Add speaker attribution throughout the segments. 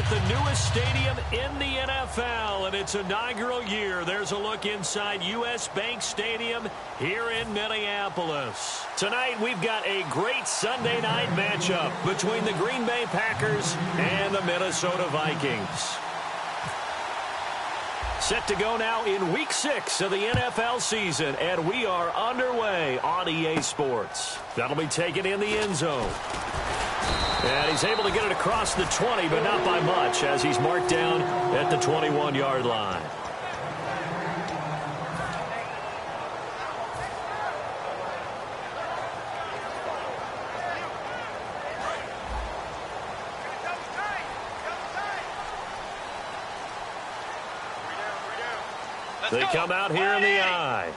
Speaker 1: at the newest stadium in the NFL, and its inaugural year. There's a look inside U.S. Bank Stadium here in Minneapolis. Tonight, we've got a great Sunday night matchup between the Green Bay Packers and the Minnesota Vikings. Set to go now in Week 6 of the NFL season, and we are underway on EA Sports. That'll be taken in the end zone. And he's able to get it across the 20, but not by much, as he's marked down at the 21-yard line. They come out here in the eye.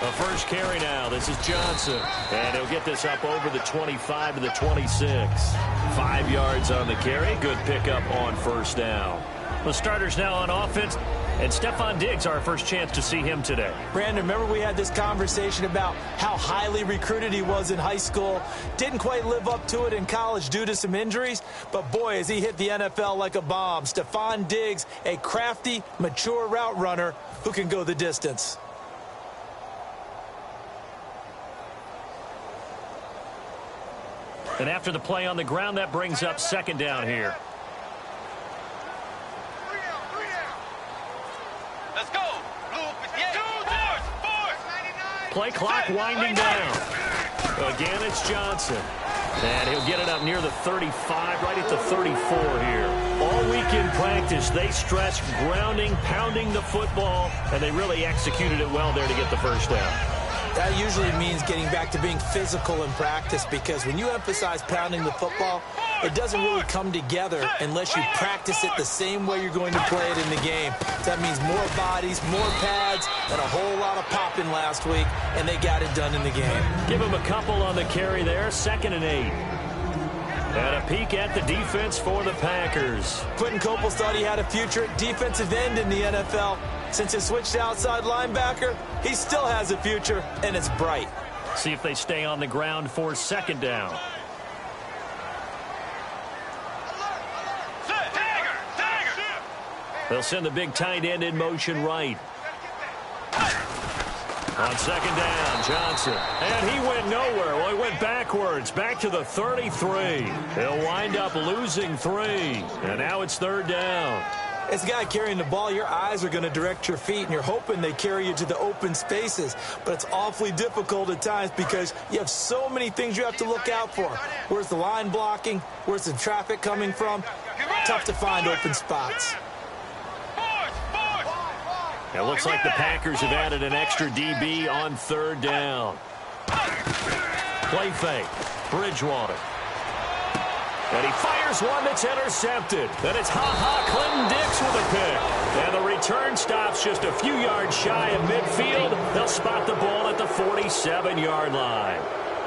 Speaker 1: A first carry now. This is Johnson. And he'll get this up over the 25 to the 26. 5 yards on the carry. Good pickup on first down. The starters now on offense. And Stephon Diggs, our first chance to see him today.
Speaker 2: Brandon, remember we had this conversation about how highly recruited he was in high school. Didn't quite live up to it in college due to some injuries. But, boy, has he hit the NFL like a bomb. Stephon Diggs, a crafty, mature route runner who can go the distance.
Speaker 1: And after the play on the ground, that brings up second down here.
Speaker 3: Let's go.
Speaker 1: Play clock winding down. Again, it's Johnson. And he'll get it up near the 35, right at the 34 here. All week in practice, they stressed grounding, pounding the football, and they really executed it well there to get the first down.
Speaker 2: That usually means getting back to being physical in practice, because when you emphasize pounding the football, it doesn't really come together unless you practice it the same way you're going to play it in the game. That means more bodies, more pads, and a whole lot of popping last week, and they got it done in the game.
Speaker 1: Give him a couple on the carry there, 2nd and 8. And a peek at the defense for the Packers.
Speaker 2: Quentin Coples thought he had a future at defensive end in the NFL. Since he switched to outside linebacker, he still has a future, and it's bright.
Speaker 1: See if they stay on the ground for second down. They'll send the big tight end in motion right. On second down, Johnson. And he went nowhere. Well, he went backwards, back to the 33. He'll wind up losing 3. And now it's third down.
Speaker 2: As a guy carrying the ball, your eyes are going to direct your feet, and you're hoping they carry you to the open spaces. But it's awfully difficult at times because you have so many things you have to look out for. Where's the line blocking? Where's the traffic coming from? Tough to find open spots.
Speaker 1: It looks like the Packers have added an extra DB on third down. Play fake. Bridgewater. And he fires one that's intercepted. And it's Clinton Dix with a pick. And the return stops just a few yards shy of midfield. They'll spot the ball at the 47-yard line.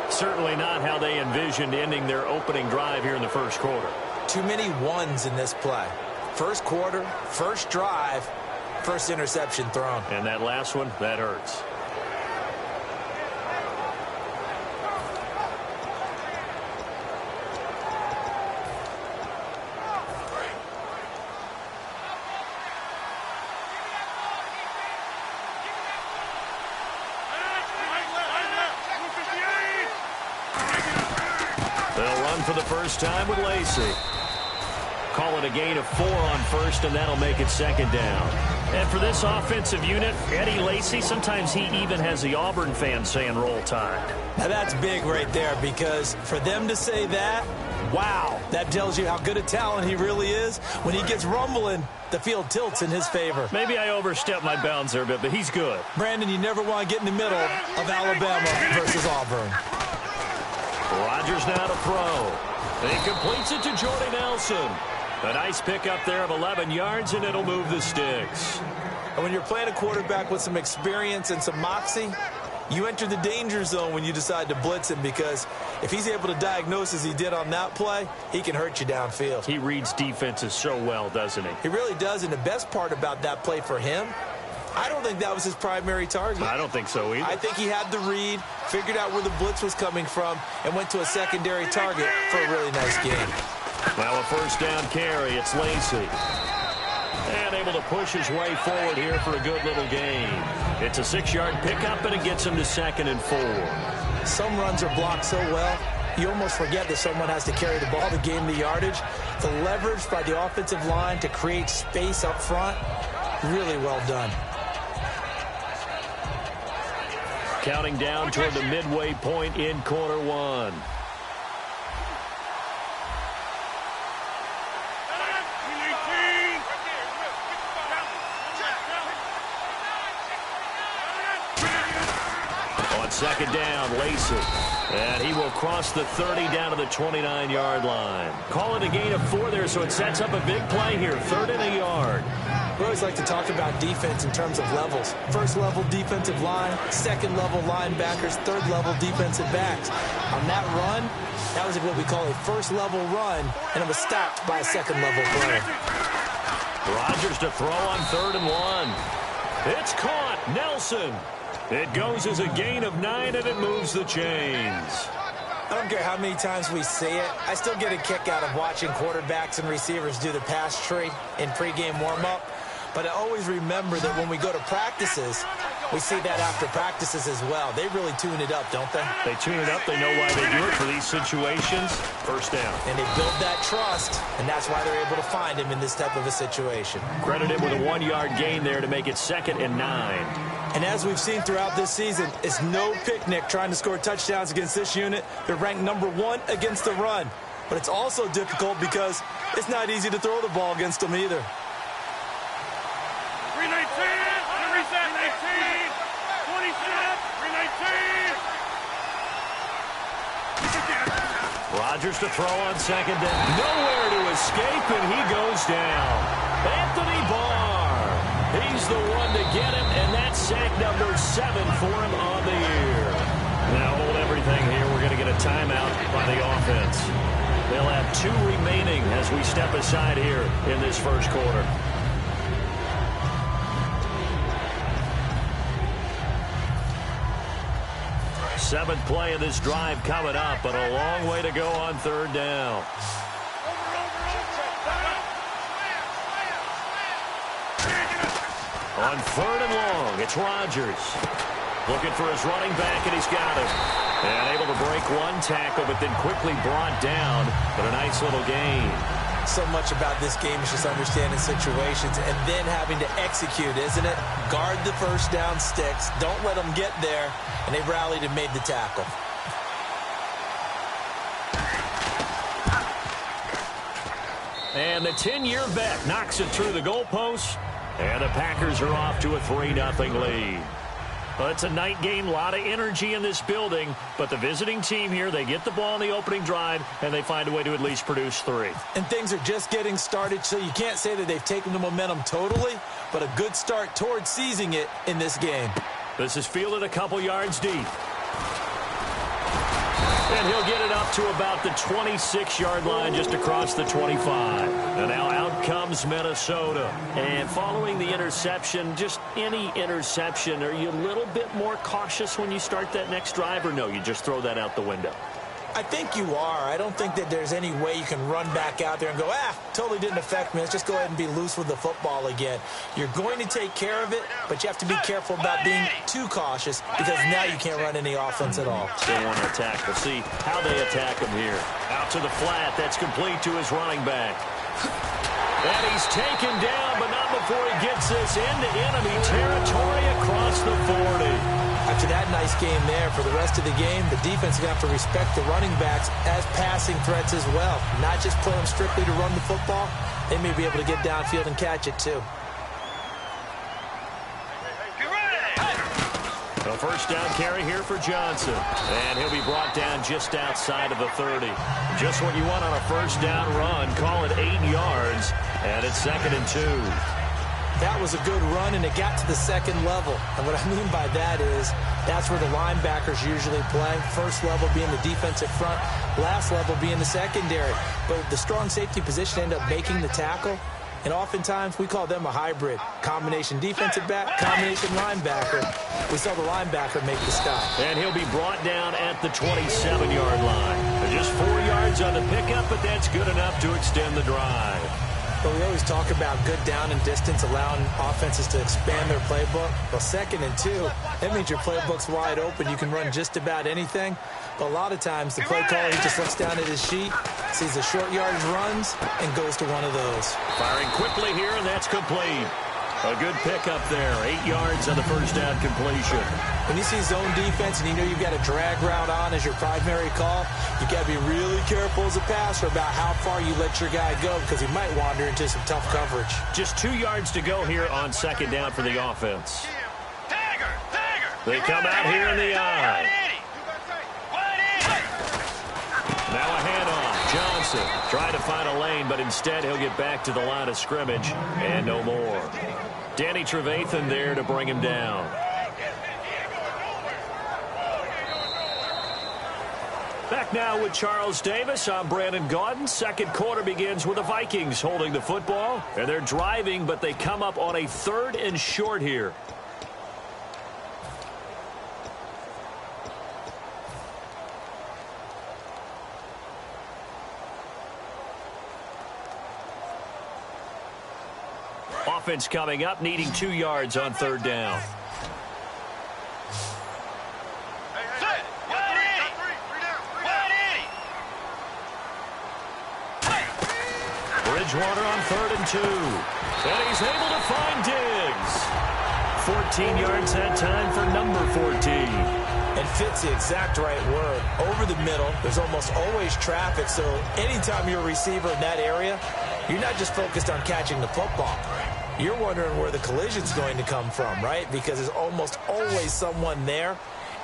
Speaker 1: Certainly not how they envisioned ending their opening drive here in the first quarter.
Speaker 2: Too many ones in this play. First quarter, first drive, first interception thrown.
Speaker 1: And that last one, that hurts. They'll run for the first time with Lacey. Call it a gain of 4 on first, and that'll make it second down. And for this offensive unit, Eddie Lacy, sometimes he even has the Auburn fans saying roll tide.
Speaker 2: Now that's big right there, because for them to say that, wow, that tells you how good a talent he really is. When he gets rumbling, the field tilts in his favor.
Speaker 1: Maybe I overstepped my bounds there a bit, but he's good.
Speaker 2: Brandon, you never want to get in the middle of Alabama versus Auburn.
Speaker 1: Rodgers now to throw. And he completes it to Jordy Nelson. A nice pickup there of 11 yards, and it'll move the sticks.
Speaker 2: And when you're playing a quarterback with some experience and some moxie, you enter the danger zone when you decide to blitz him, because if he's able to diagnose as he did on that play, he can hurt you downfield.
Speaker 1: He reads defenses so well, doesn't he?
Speaker 2: He really does, and the best part about that play for him, I don't think that was his primary target.
Speaker 1: I don't think so either.
Speaker 2: I think he had the read, figured out where the blitz was coming from, and went to a secondary target for a really nice game.
Speaker 1: Now a first down carry. It's Lacy. And able to push his way forward here for a good little gain. It's a 6-yard pickup, and it gets him to 2nd and 4.
Speaker 2: Some runs are blocked so well, you almost forget that someone has to carry the ball to gain the yardage. The leverage by the offensive line to create space up front, really well done.
Speaker 1: Counting down toward the midway point in quarter one. On second down, Lacy. And he will cross the 30 down to the 29-yard line. Call it a gain of 4 there, so it sets up a big play here. 3rd and a yard.
Speaker 2: We always like to talk about defense in terms of levels. First level defensive line, second level linebackers, third level defensive backs. On that run, that was what we call a first level run, and it was stopped by a second level player.
Speaker 1: Rodgers to throw on 3rd and 1. It's caught. Nelson. It goes as a gain of 9, and it moves the chains.
Speaker 2: I don't care how many times we see it. I still get a kick out of watching quarterbacks and receivers do the pass tree in pregame warm-up. But I always remember that when we go to practices, we see that after practices as well. They really tune it up, don't they?
Speaker 1: They tune it up. They know why they do it for these situations. First down.
Speaker 2: And they build that trust, and that's why they're able to find him in this type of a situation.
Speaker 1: Credit him with a 1-yard gain there to make it 2nd and 9.
Speaker 2: And as we've seen throughout this season, it's no picnic trying to score touchdowns against this unit. They're ranked number 1 against the run. But it's also difficult because it's not easy to throw the ball against them either.
Speaker 3: 319, reset, 19, 27, 319.
Speaker 1: Rodgers to throw on second down. Nowhere to escape, and he goes down. Anthony Barr. He's the one to get him, and that's sack number 7 for him on the year. Now hold everything here. We're going to get a timeout by the offense. They'll have 2 remaining as we step aside here in this first quarter. Seventh play of this drive coming up, but a long way to go on 3rd down. On 3rd and long, it's Rodgers. Looking for his running back, and he's got him. And able to break 1 tackle, but then quickly brought down. But a nice little gain.
Speaker 2: So much about this game is just understanding situations and then having to execute, isn't it? Guard the first down sticks. Don't let them get there. And they rallied and made the tackle.
Speaker 1: And the 10-year vet knocks it through the goalposts. And the Packers are off to a 3-0 lead. Well, it's a night game, a lot of energy in this building, but the visiting team here, they get the ball in the opening drive, and they find a way to at least produce 3.
Speaker 2: And things are just getting started, so you can't say that they've taken the momentum totally, but a good start towards seizing it in this game.
Speaker 1: This is fielded a couple yards deep. And he'll get it up to about the 26-yard line, just across the 25. And now out comes Minnesota. And following the interception, just any interception, are you a little bit more cautious when you start that next drive, or no, you just throw that out the window?
Speaker 2: I think you are. I don't think that there's any way you can run back out there and go, totally didn't affect me. Let's just go ahead and be loose with the football again. You're going to take care of it, but you have to be careful about being too cautious because now you can't run any offense at all.
Speaker 1: They want to attack. We'll see how they attack him here. Out to the flat. That's complete to his running back. And he's taken down, but not before he gets this into enemy territory across the 40.
Speaker 2: After that nice game there, for the rest of the game, the defense is going to have to respect the running backs as passing threats as well. Not just play them strictly to run the football. They may be able to get downfield and catch it too.
Speaker 1: A first down carry here for Johnson. And he'll be brought down just outside of the 30. Just what you want on a first down run. Call it 8 yards. And it's 2nd and 2.
Speaker 2: That was a good run, and it got to the second level. And what I mean by that is that's where the linebackers usually play. First level being the defensive front, last level being the secondary. But the strong safety position ended up making the tackle, And oftentimes, we call them a hybrid. Combination defensive back, combination linebacker. We saw the linebacker make the stop.
Speaker 1: And he'll be brought down at the 27-yard line. Just 4 yards on the pickup, but that's good enough to extend the drive.
Speaker 2: But we always talk about good down and distance, allowing offenses to expand their playbook. Well, 2nd and 2, that means your playbook's wide open. You can run just about anything. But a lot of times, the play caller, he just looks down at his sheet, sees the short yardage runs, and goes to one of those.
Speaker 1: Firing quickly here, and that's complete. A good pickup there. 8 yards on the first down completion.
Speaker 2: When you see zone defense and you know you've got a drag route on as your primary call, you got to be really careful as a passer about how far you let your guy go because he might wander into some tough coverage.
Speaker 1: Just 2 yards to go here on 2nd down for the offense. They come out here in the eye. Now a handoff. Johnson trying to find a lane, but instead he'll get back to the line of scrimmage and no more. Danny Trevathan there to bring him down. Back now with Charles Davis. I'm Brandon Gaudin. Second quarter begins with the Vikings holding the football. And they're driving, but they come up on a 3rd and short here. Offense coming up, needing 2 yards on 3rd down. Bridgewater on 3rd and 2. And he's able to find Diggs. 14 yards that time for number 14.
Speaker 2: And fits the exact right word. Over the middle, there's almost always traffic, so anytime you're a receiver in that area, you're not just focused on catching the football. You're wondering where the collision's going to come from, right? Because there's almost always someone there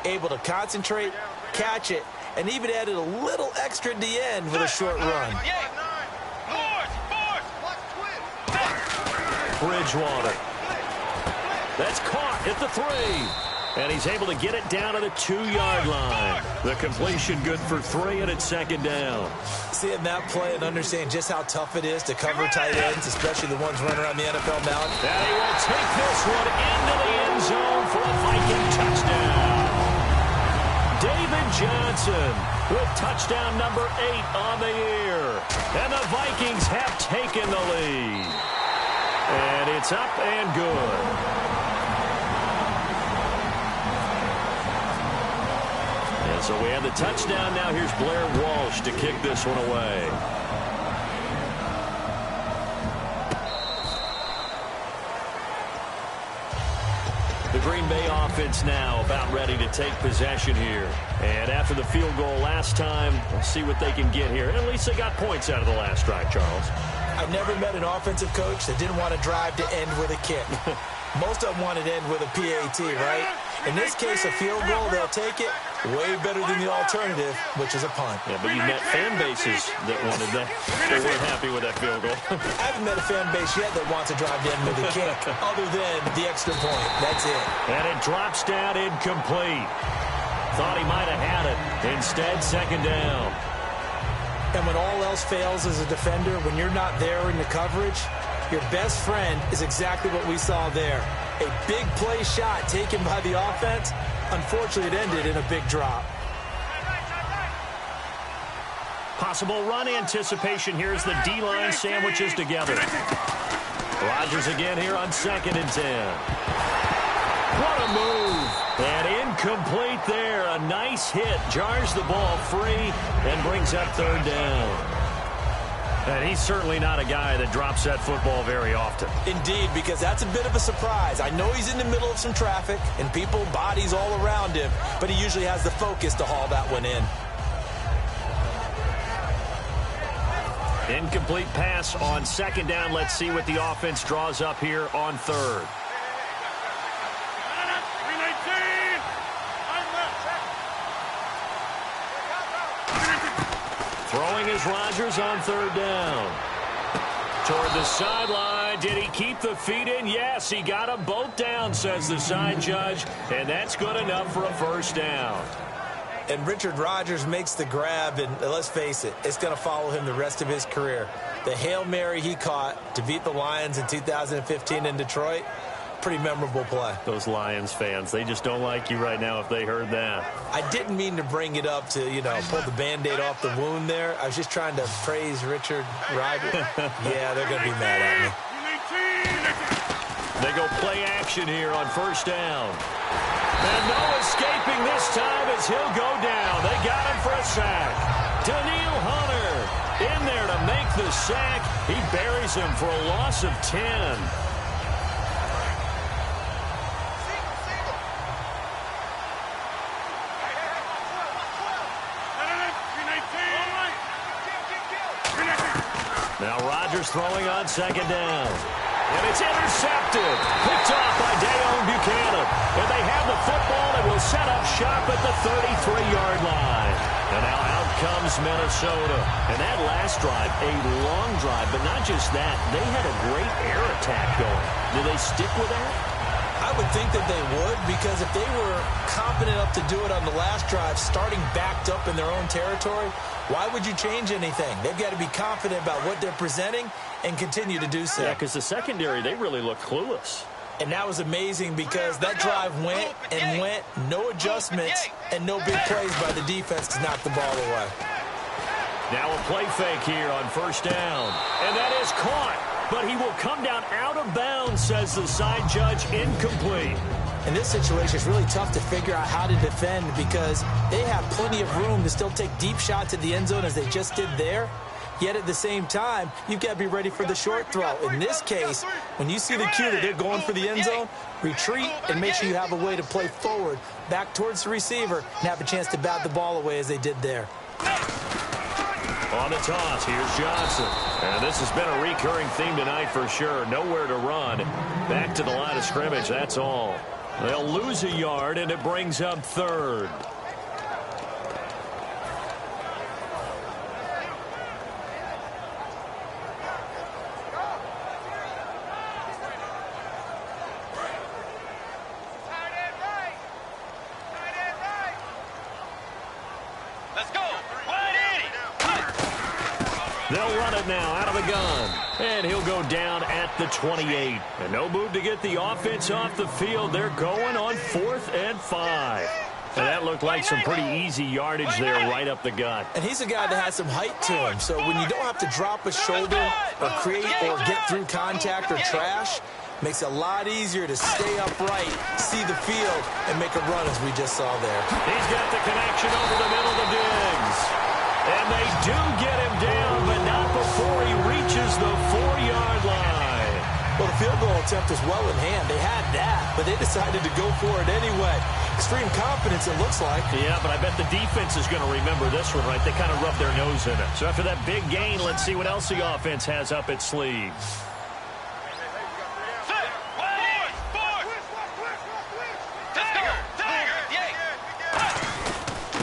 Speaker 2: able to concentrate, catch it, and even added a little extra at the end with a short run.
Speaker 1: Bridgewater. That's caught at the 3. And he's able to get it down to the 2-yard line. The completion good for 3, and it's 2nd down.
Speaker 2: Seeing that play and understanding just how tough it is to cover tight ends, especially the ones running around the NFL now.
Speaker 1: And he will take this one into the end zone for a Viking touchdown. David Johnson with touchdown number 8 on the year. And the Vikings have taken the lead. And it's up and good. And so we have the touchdown. Now here's Blair Walsh to kick this one away. The Green Bay offense now about ready to take possession here. And after the field goal last time, we'll see what they can get here. At least they got points out of the last drive, Charles.
Speaker 2: I've never met an offensive coach that didn't want to drive to end with a kick. Most of them want to end with a PAT, right? In this case, a field goal, they'll take it way better than the alternative, which is a punt.
Speaker 1: Yeah, but you met fan bases that wanted that. They weren't happy with that field goal.
Speaker 2: I haven't met a fan base yet that wants to drive to end with a kick, other than the extra point. That's it.
Speaker 1: And it drops down incomplete. Thought he might have had it. Instead, 2nd down.
Speaker 2: And when all else fails as a defender, when you're not there in the coverage, your best friend is exactly what we saw there. A big play shot taken by the offense. Unfortunately, it ended in a big drop.
Speaker 1: Possible run anticipation. Here's the D-line sandwiches together. Rodgers again here on 2nd and 10. What a move. And incomplete there. A nice hit. Jars the ball free and brings up 3rd down. And he's certainly not a guy that drops that football very often.
Speaker 2: Indeed, because that's a bit of a surprise. I know he's in the middle of some traffic and people, bodies all around him, but he usually has the focus to haul that one in.
Speaker 1: Incomplete pass on 2nd down. Let's see what the offense draws up here on 3rd. Throwing is Rodgers on 3rd down. Toward the sideline. Did he keep the feet in? Yes, he got them both down, says the side judge. And that's good enough for a 1st down.
Speaker 2: And Richard Rodgers makes the grab, and let's face it, it's going to follow him the rest of his career. The Hail Mary he caught to beat the Lions in 2015 in Detroit, pretty memorable play.
Speaker 1: Those Lions fans, they just don't like you right now if they heard that.
Speaker 2: I didn't mean to bring it up to, pull the Band-Aid off the wound there. I was just trying to praise Richard Rider. Yeah, they're going to be mad at me.
Speaker 1: They go play action here on first down. And no escaping this time as he'll go down. They got him for a sack. Daniil Hunter in there to make the sack. He buries him for a loss of 10. Now Rodgers throwing on second down. And it's intercepted. Picked off by Dayon Buchanan. And they have the football and will set up shop at the 33-yard line. And now out comes Minnesota. And that last drive, a long drive, but not just that. They had a great air attack going. Do they stick with that?
Speaker 2: I would think that they would, because if they were confident enough to do it on the last drive, starting backed up in their own territory, why would you change anything? They've got to be confident about what they're presenting and continue to do so.
Speaker 1: Yeah, because the secondary, they really look clueless.
Speaker 2: And that was amazing because that drive went and went, no adjustments, and no big plays by the defense to knock the ball away.
Speaker 1: Now a play fake here on first down. And that is caught. But he will come down out of bounds, says the side judge, incomplete.
Speaker 2: In this situation, it's really tough to figure out how to defend because they have plenty of room to still take deep shots at the end zone as they just did there. Yet at the same time, you've got to be ready for the short throw. In this case, when you see the cue that they're going for the end zone, retreat and make sure you have a way to play forward, back towards the receiver, and have a chance to bat the ball away as they did there.
Speaker 1: On the toss, here's Johnson. And this has been a recurring theme tonight for sure. Nowhere to run. Back to the line of scrimmage, that's all. They'll lose a yard, and it brings up third. They'll run it now out of the gun. And he'll go down at the 28. And no move to get the offense off the field. They're going on 4th and 5. And that looked like some pretty easy yardage there right up the gut.
Speaker 2: And he's a guy that has some height to him. So when you don't have to drop a shoulder or create or get through contact or trash, makes it a lot easier to stay upright, see the field, and make a run as we just saw there.
Speaker 1: He's got the connection over the middle to Diggs. And they do get him down, but not before he reaches the 4-yard line.
Speaker 2: Well, the field goal attempt was well in hand. They had that, but they decided to go for it anyway. Extreme confidence, it looks like.
Speaker 1: Yeah, but I bet the defense is going to remember this one, right? They kind of rubbed their nose in it. So after that big gain, let's see what else the offense has up its sleeves.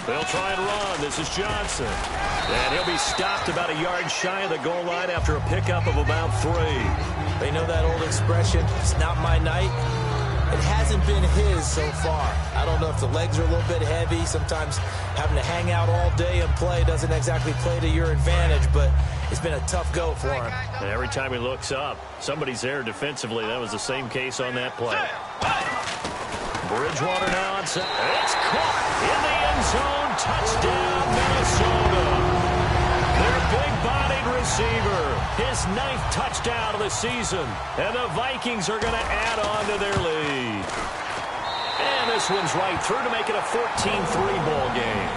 Speaker 1: They'll try and run. This is Johnson. And he'll be stopped about a yard shy of the goal line after a pickup of about 3.
Speaker 2: They know that old expression, it's not my night. It hasn't been his so far. I don't know if the legs are a little bit heavy. Sometimes having to hang out all day and play doesn't exactly play to your advantage, but it's been a tough go for him.
Speaker 1: And every time he looks up, somebody's there defensively. That was the same case on that play. Bridgewater now on set. It's caught in the end zone. Touchdown, Minnesota. Their big-bodied receiver. His 9th touchdown of the season. And the Vikings are going to add on to their lead. And this one's right through to make it a 14-3 ball game.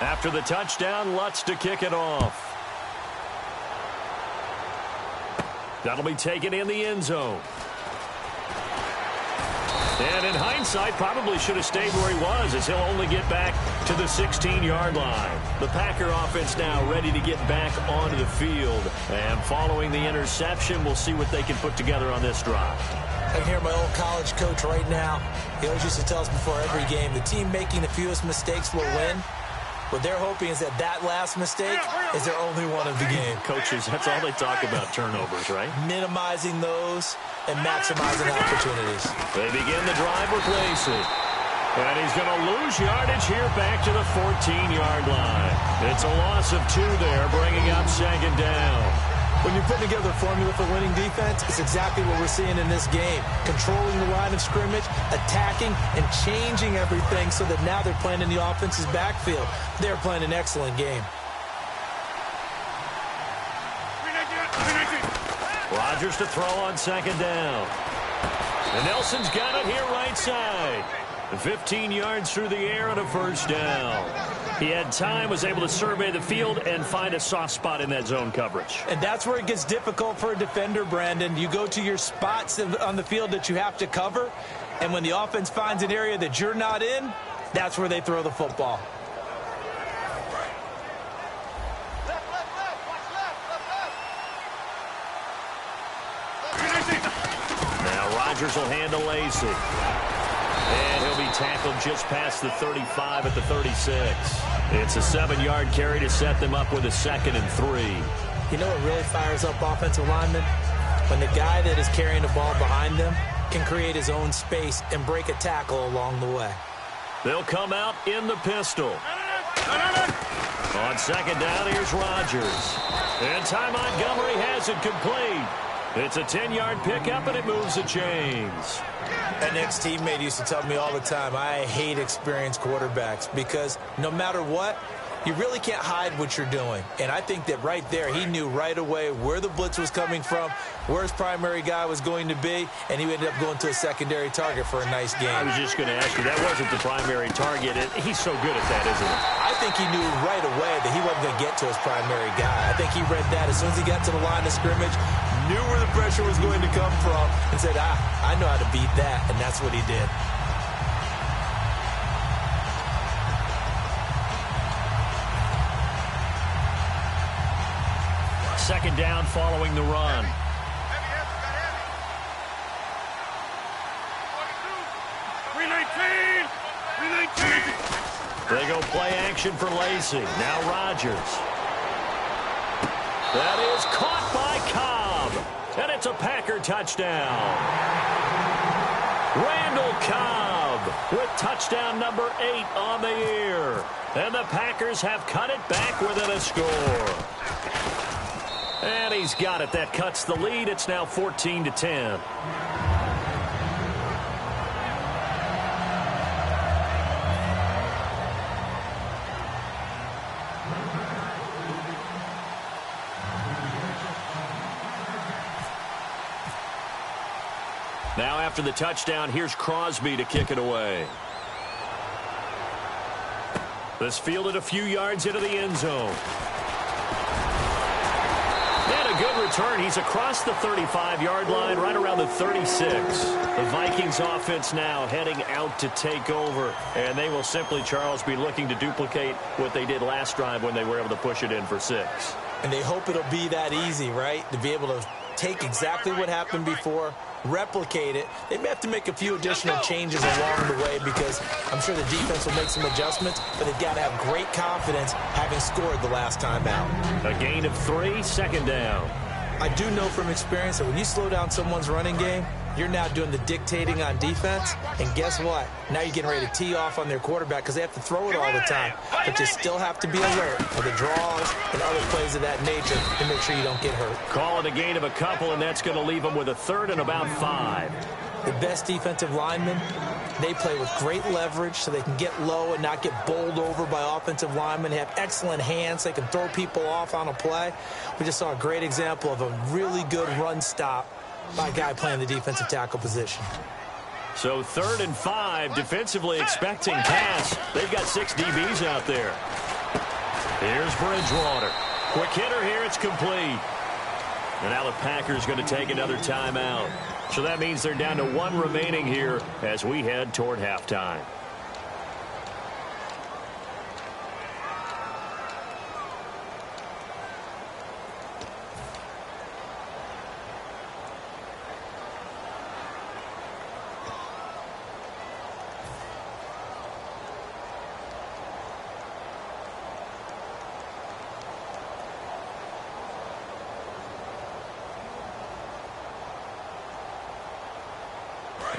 Speaker 1: After the touchdown, Lutz to kick it off. That'll be taken in the end zone. And in hindsight, probably should have stayed where he was, as he'll only get back to the 16-yard line. The Packer offense now ready to get back onto the field. And following the interception, we'll see what they can put together on this drive.
Speaker 2: I can hear my old college coach right now. He always used to tell us before every game, the team making the fewest mistakes will win. What they're hoping is that that last mistake is their only one of the game.
Speaker 1: Coaches, that's all they talk about, turnovers, right?
Speaker 2: Minimizing those and maximizing opportunities.
Speaker 1: They begin the drive with Lacey. And he's going to lose yardage here back to the 14-yard line. It's a loss of 2 there, bringing up second down.
Speaker 2: When you're putting together a formula for winning defense, it's exactly what we're seeing in this game. Controlling the line of scrimmage, attacking, and changing everything so that now they're playing in the offense's backfield. They're playing an excellent game.
Speaker 1: Rodgers to throw on second down. And Nelson's got it here right side. 15 yards through the air and a first down. He had time, was able to survey the field and find a soft spot in that zone coverage.
Speaker 2: And that's where it gets difficult for a defender, Brandon. You go to your spots on the field that you have to cover, and when the offense finds an area that you're not in, that's where they throw the football.
Speaker 1: Now Rodgers will hand to Lacey. And he'll be tackled just past the 35 at the 36. It's a 7-yard carry to set them up with a 2nd and 3.
Speaker 2: You know what really fires up offensive linemen? When the guy that is carrying the ball behind them can create his own space and break a tackle along the way.
Speaker 1: They'll come out in the pistol. On second down, here's Rodgers. And Ty Montgomery has it complete. It's a 10-yard pickup, and it moves the chains.
Speaker 2: An ex-teammate used to tell me all the time, I hate experienced quarterbacks because no matter what, you really can't hide what you're doing. And I think that right there, he knew right away where the blitz was coming from, where his primary guy was going to be, and he ended up going to a secondary target for a nice game.
Speaker 1: I was just going to ask you, that wasn't the primary target. He's so good at that, isn't he?
Speaker 2: I think he knew right away that he wasn't going to get to his primary guy. I think he read that as soon as he got to the line of scrimmage, knew where the pressure was going to come from, and said, I know how to beat that, and that's what he did.
Speaker 1: Second down following the run. They go play action for Lacey. Now Rodgers. That is caught by Cobb. And it's a Packer touchdown. Randall Cobb with touchdown number 8 on the year. And the Packers have cut it back within a score. And he's got it. That cuts the lead. It's now 14-10. Now after the touchdown, here's Crosby to kick it away. This fielded a few yards into the end zone. And a good return. He's across the 35-yard line, right around the 36. The Vikings offense now heading out to take over. And they will simply, Charles, be looking to duplicate what they did last drive when they were able to push it in for 6.
Speaker 2: And they hope it'll be that easy, right? To be able to take exactly what happened before, replicate it. They may have to make a few additional changes along the way because I'm sure the defense will make some adjustments, but they've got to have great confidence having scored the last time out.
Speaker 1: A gain of 3, second down.
Speaker 2: I do know from experience that when you slow down someone's running game, you're now doing the dictating on defense, and guess what? Now you're getting ready to tee off on their quarterback because they have to throw it all the time. But you still have to be alert for the draws and other plays of that nature to make sure you don't get hurt.
Speaker 1: Call it a gain of a couple, and that's going to leave them with a 3rd and about 5.
Speaker 2: The best defensive linemen, they play with great leverage so they can get low and not get bowled over by offensive linemen. They have excellent hands. They can throw people off on a play. We just saw a great example of a really good run stop by a guy playing the defensive tackle position.
Speaker 1: So 3rd and 5, defensively expecting pass. They've got 6 DBs out there. Here's Bridgewater. Quick hitter here, it's complete. And now the Packers going to take another timeout. So that means they're down to 1 remaining here as we head toward halftime.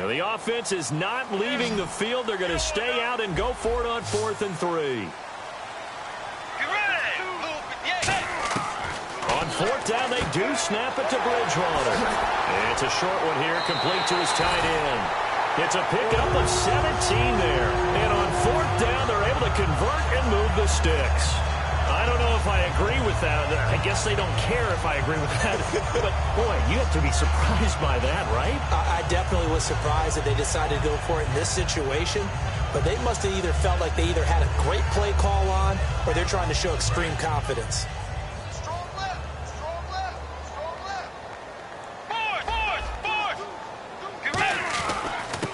Speaker 1: Now, the offense is not leaving the field. They're going to stay out and go for it on 4th and 3. On 4th down, they do snap it to Bridgewater. It's a short one here, complete to his tight end. It's a pickup of 17 there. And on 4th down, they're able to convert and move the sticks. I don't know if I agree with that. I guess they don't care if I agree with that. But, boy, you have to be surprised by that, right?
Speaker 2: I definitely was surprised that they decided to go for it in this situation. But they must have either felt like they either had a great play call on or they're trying to show extreme confidence.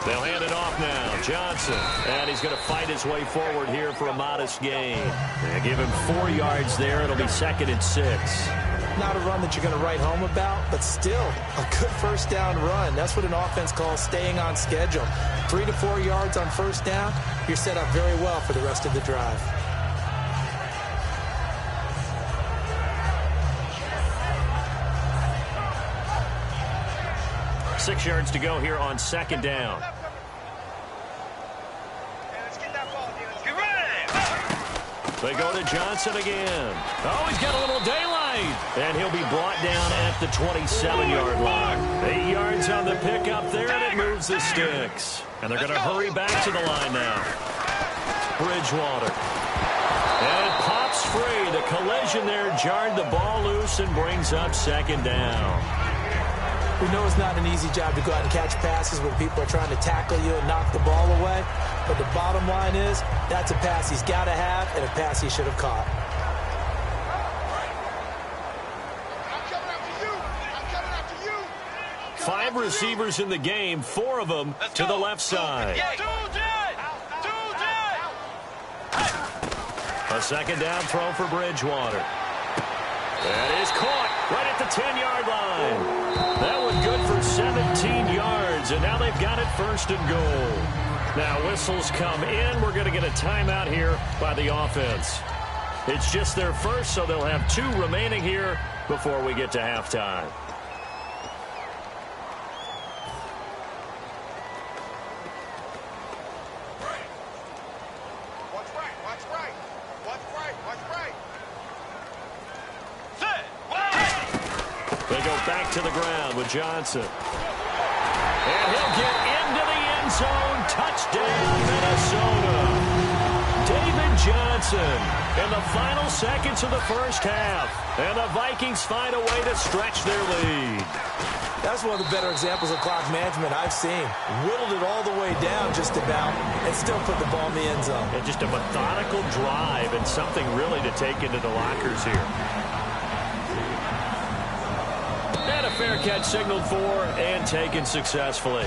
Speaker 1: They'll hand it off now. Johnson. And he's going to fight his way forward here for a modest gain. They give him 4 yards there. It'll be 2nd and 6.
Speaker 2: Not a run that you're going to write home about, but still a good first down run. That's what an offense calls staying on schedule. 3 to 4 yards on first down. You're set up very well for the rest of the drive.
Speaker 1: Six yards to go here on 2nd down. They go to Johnson again. Oh, he's got a little daylight. And he'll be brought down at the 27-yard line. 8 yards on the pickup there, and it moves the sticks. And they're going to hurry back to the line now. Bridgewater. And it pops free. The collision there jarred the ball loose and brings up 2nd down.
Speaker 2: We know it's not an easy job to go out and catch passes when people are trying to tackle you and knock the ball away. But the bottom line is, that's a pass he's got to have and a pass he should have caught.
Speaker 1: Five receivers in the game, 4 of them to the left side. A 2nd down throw for Bridgewater. That is caught right at the 10-yard line. That one good for 17 yards, and now they've got it 1st and goal. Now whistles come in. We're going to get a timeout here by the offense. It's just their first, so they'll have 2 remaining here before we get to halftime. They go back to the ground with Johnson. And he'll get into the end zone. Touchdown, Minnesota. David Johnson in the final seconds of the first half. And the Vikings find a way to stretch their lead.
Speaker 2: That's one of the better examples of clock management I've seen. Whittled it all the way down just about and still put the ball in the end zone.
Speaker 1: And just a methodical drive and something really to take into the lockers here. And a fair catch signaled for and taken successfully.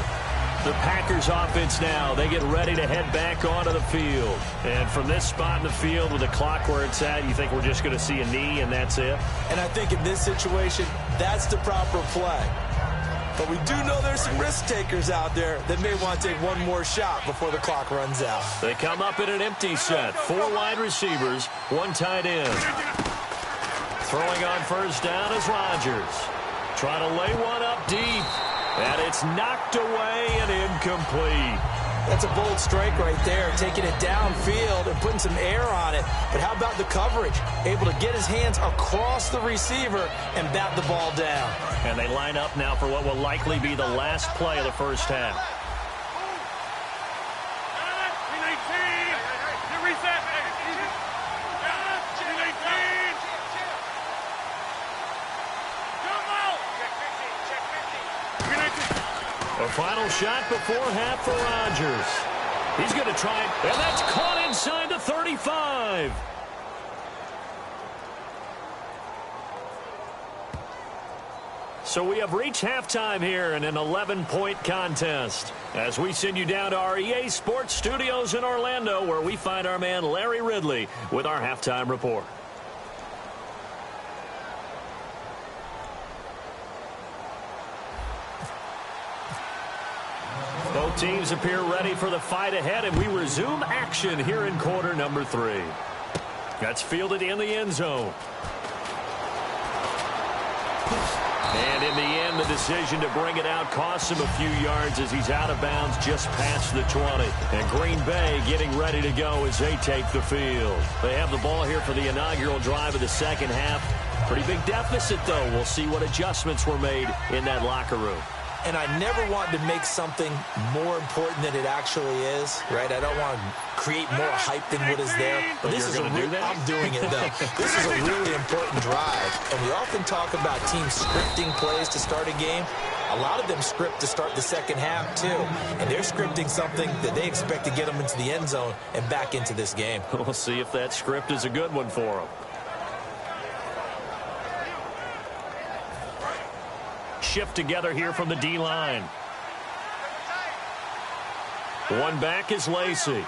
Speaker 1: The Packers offense now, they get ready to head back onto the field. And from this spot in the field with the clock where it's at, you think we're just going to see a knee and that's it?
Speaker 2: And I think in this situation, that's the proper play. But we do know there's some risk takers out there that may want to take one more shot before the clock runs out.
Speaker 1: They come up in an empty set. 4 wide receivers, 1 tight end. Throwing on first down is Rodgers. Trying to lay one up deep. And it's knocked away and incomplete.
Speaker 2: That's a bold strike right there, taking it downfield and putting some air on it. But how about the coverage? Able to get his hands across the receiver and bat the ball down.
Speaker 1: And they line up now for what will likely be the last play of the first half. A final shot before half for Rodgers. He's going to try it, and that's caught inside the 35. So we have reached halftime here in an 11-point contest. As we send you down to our EA Sports Studios in Orlando, where we find our man Larry Ridley with our halftime report. Both teams appear ready for the fight ahead, and we resume action here in quarter number 3. That's fielded in the end zone. And in the end, the decision to bring it out costs him a few yards as he's out of bounds just past the 20. And Green Bay getting ready to go as they take the field. They have the ball here for the inaugural drive of the second half. Pretty big deficit, though. We'll see what adjustments were made in that locker room.
Speaker 2: And I never want to make something more important than it actually is, right? I don't want to create more hype than what is there. But this is I'm doing it, though. This is a really important drive. And we often talk about teams scripting plays to start a game. A lot of them script to start the second half, too. And they're scripting something that they expect to get them into the end zone and back into this game.
Speaker 1: We'll see if that script is a good one for them. Shift together here from the D-line. One back is Lacey.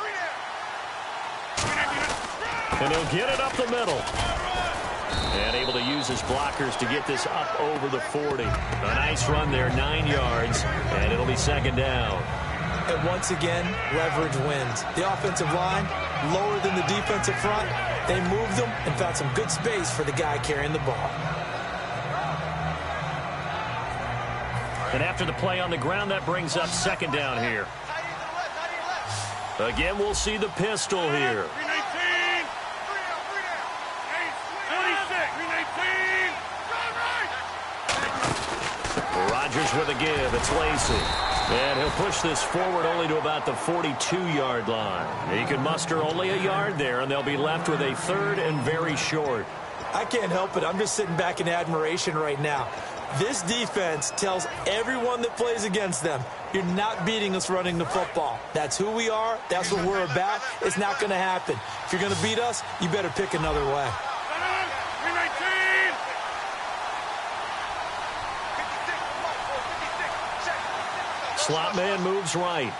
Speaker 1: And he'll get it up the middle. And able to use his blockers to get this up over the 40. A nice run there, 9 yards, and it'll be second down.
Speaker 2: And once again, leverage wins. The offensive line, lower than the defensive front. They moved them and found some good space for the guy carrying the ball.
Speaker 1: And after the play on the ground, that brings up second down here. Again, we'll see the pistol here.
Speaker 3: 319. 26. 319.
Speaker 1: Rodgers with a give. It's Lacey. And he'll push this forward only to about the 42-yard line. He can muster only a yard there, and they'll be left with a third and very short.
Speaker 2: I can't help it. I'm just sitting back in admiration right now. This defense tells everyone that plays against them, you're not beating us running the football. That's who we are. That's what we're about. It's not going to happen. If you're going to beat us, you better pick another way.
Speaker 3: 319.
Speaker 1: Slot man moves right.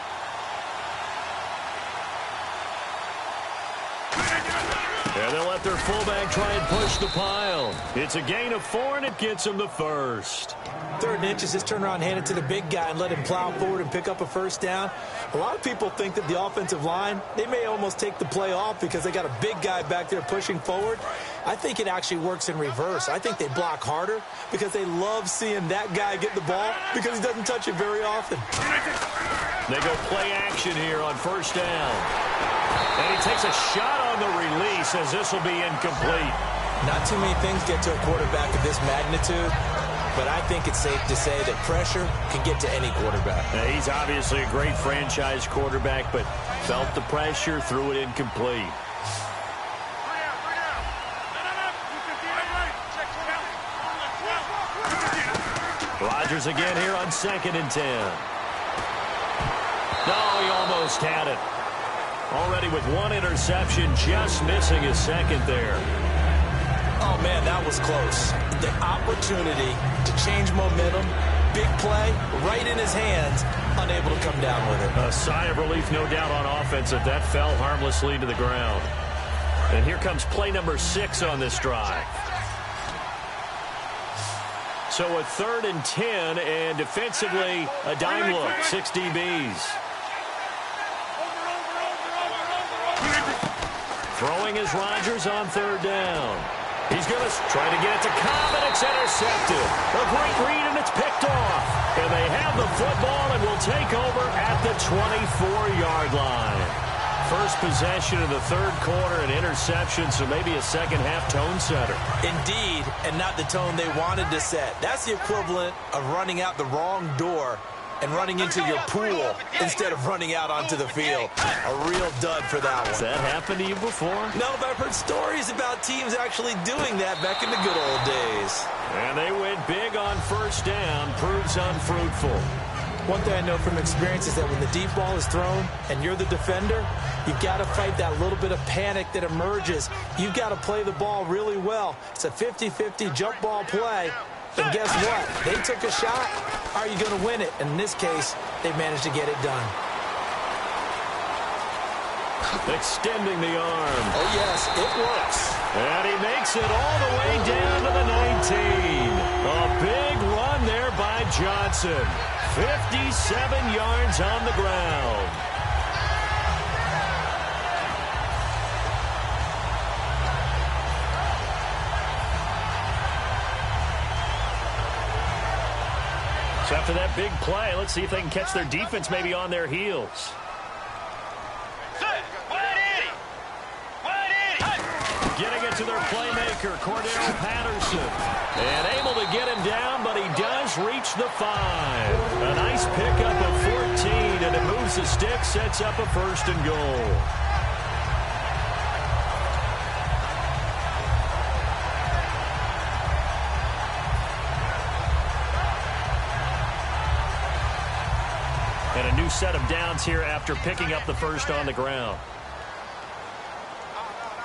Speaker 1: And they'll let their fullback try and push the pile. It's a gain of 4, and it gets him the first.
Speaker 2: 3rd and inches, just turn around, hand it to the big guy, and let him plow forward and pick up a first down. A lot of people think that the offensive line, they may almost take the play off because they got a big guy back there pushing forward. I think it actually works in reverse. I think they block harder because they love seeing that guy get the ball because he doesn't touch it very often.
Speaker 1: They go play action here on first down. And he takes a shot on the release as this will be incomplete.
Speaker 2: Not too many things get to a quarterback of this magnitude, but I think it's safe to say that pressure can get to any quarterback.
Speaker 1: Now, he's obviously a great franchise quarterback, but felt the pressure, threw it incomplete. Rodgers again here on 2nd and 10. No, he almost had it. Already with 1 interception, just missing his second there.
Speaker 2: Oh, man, that was close. The opportunity to change momentum, big play, right in his hands, unable to come down with it.
Speaker 1: A sigh of relief, no doubt, on offense that that fell harmlessly to the ground. And here comes play number 6 on this drive. So a 3rd and 10, and defensively, a dime look, 6 DBs. Throwing is Rodgers on 3rd down. He's going to try to get it to Cobb, and it's intercepted. A great read, and it's picked off. And they have the football and will take over at the 24-yard line. First possession of the 3rd quarter, an interception, so maybe a second-half tone setter.
Speaker 2: Indeed, and not the tone they wanted to set. That's the equivalent of running out the wrong door and running into your pool instead of running out onto the field. A real dud for that one.
Speaker 1: Has that happened to you before?
Speaker 2: No, but I've heard stories about teams actually doing that back in the good old days.
Speaker 1: And they went big on first down, proves unfruitful.
Speaker 2: One thing I know from experience is that when the deep ball is thrown and you're the defender, you've got to fight that little bit of panic that emerges. You've got to play the ball really well. It's a 50-50 jump ball play. And guess what? They took a shot. Are you going to win it? And in this case, they managed to get it done.
Speaker 1: Extending the arm.
Speaker 2: Oh, yes, it works.
Speaker 1: And he makes it all the way down to the 19. A big run there by Johnson. 57 yards on the ground. So after that big play, let's see if they can catch their defense maybe on their heels. Getting it to their playmaker, Cordell Patterson. And able to get him down, but he does reach the 5. A nice pickup of 14, and it moves the stick, sets up a 1st and goal. And a new set of downs here after picking up the 1st on the ground.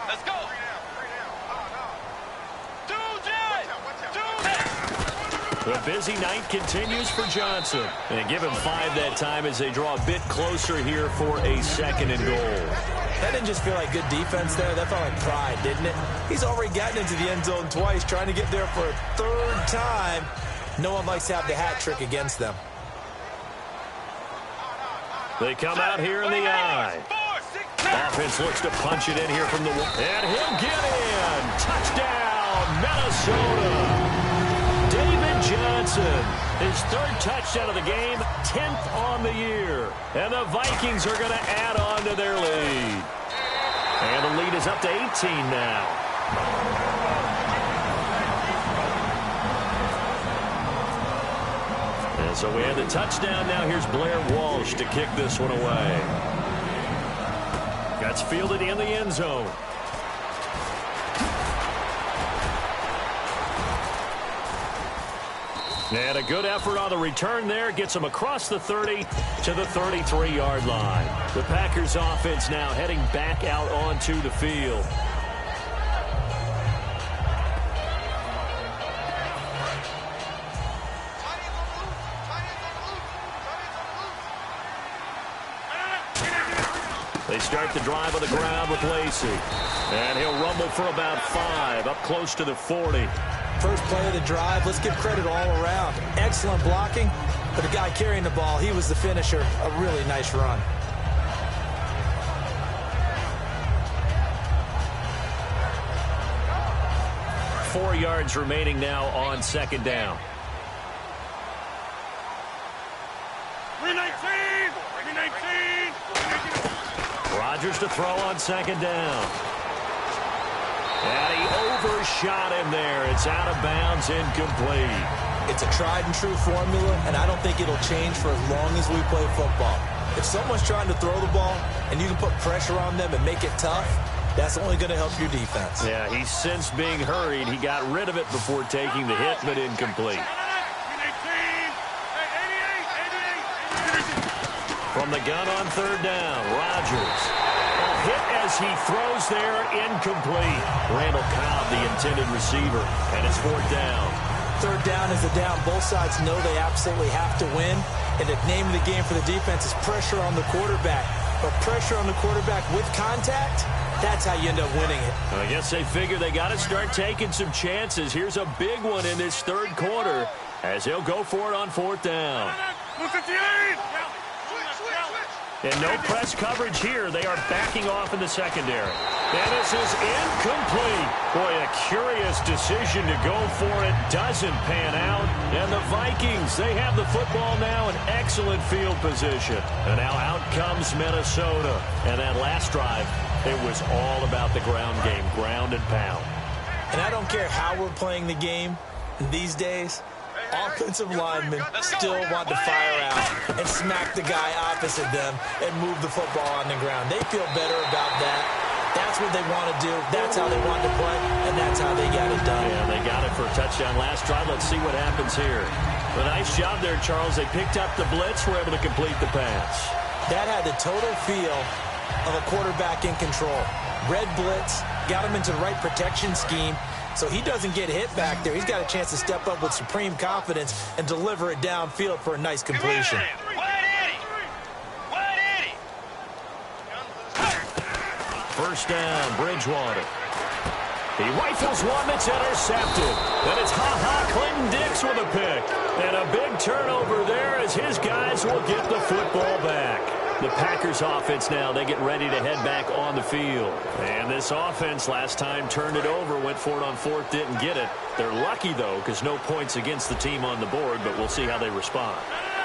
Speaker 3: Let's go.
Speaker 1: The busy night continues for Johnson. And give him 5 that time as they draw a bit closer here for a 2nd and goal.
Speaker 2: That didn't just feel like good defense there. That felt like pride, didn't it? He's already gotten into the end zone twice, trying to get there for a 3rd time. No one likes to have the hat trick against them.
Speaker 1: They come out here in the eye. Offense looks to punch it in here from the wall. And he'll get in. Touchdown, Minnesota. David Johnson, his 3rd touchdown of the game, 10th on the year. And the Vikings are going to add on to their lead. And the lead is up to 18 now. And so we have the touchdown. Now here's Blair Walsh to kick this one away. That's fielded in the end zone. And a good effort on the return there. Gets them across the 30 to the 33-yard line. The Packers offense now heading back out onto the field. They start the drive on the ground with Lacey. And he'll rumble for about 5, up close to the 40.
Speaker 2: First play of the drive, let's give credit all around. Excellent blocking, but the guy carrying the ball, he was the finisher. A really nice run.
Speaker 1: Four yards remaining now on 2nd down.
Speaker 3: 319! 319!
Speaker 1: Rodgers to throw on 2nd down. And he overshot him there. It's out of bounds, incomplete.
Speaker 2: It's a tried and true formula, and I don't think it'll change for as long as we play football. If someone's trying to throw the ball and you can put pressure on them and make it tough, that's only going to help your defense.
Speaker 1: Yeah, he's since being hurried. He got rid of it before taking the hit, but incomplete. From the gun on 3rd down, Rodgers. Hit as he throws there, incomplete. Randall Cobb, the intended receiver, and it's 4th down.
Speaker 2: 3rd down is a down. Both sides know they absolutely have to win, and the name of the game for the defense is pressure on the quarterback. But pressure on the quarterback with contact, that's how you end up winning it.
Speaker 1: I guess they figure they got to start taking some chances. Here's a big one in this 3rd quarter as he'll go for it on 4th down. And no press coverage here. They are backing off in the secondary. And this is incomplete. Boy, a curious decision to go for it. Doesn't pan out. And the Vikings, they have the football now in excellent field position. And now out comes Minnesota. And that last drive, it was all about the ground game, ground and pound.
Speaker 2: And I don't care how we're playing the game these days. Offensive linemen still want to fire out and smack the guy opposite them and move the football on the ground. They feel better about that. That's what they want to do. That's how they want to play, and that's how they got it done.
Speaker 1: Yeah, they got it for a touchdown last drive. Let's see what happens here. A nice job there, Charles. They picked up the blitz, were able to complete the pass.
Speaker 2: That had the total feel of a quarterback in control. Red blitz, got him into the right protection scheme, so he doesn't get hit back there. He's got a chance to step up with supreme confidence and deliver it downfield for a nice completion.
Speaker 1: First down, Bridgewater. He rifles one that's intercepted. Then it's Clinton Dix with a pick. And a big turnover there as his guys will get the football back. The The Packers offense now, they get ready to head back on the field. And this offense last time turned it over, went for it on fourth, didn't get it. They're lucky, though, because no points against the team on the board, but we'll see how they respond.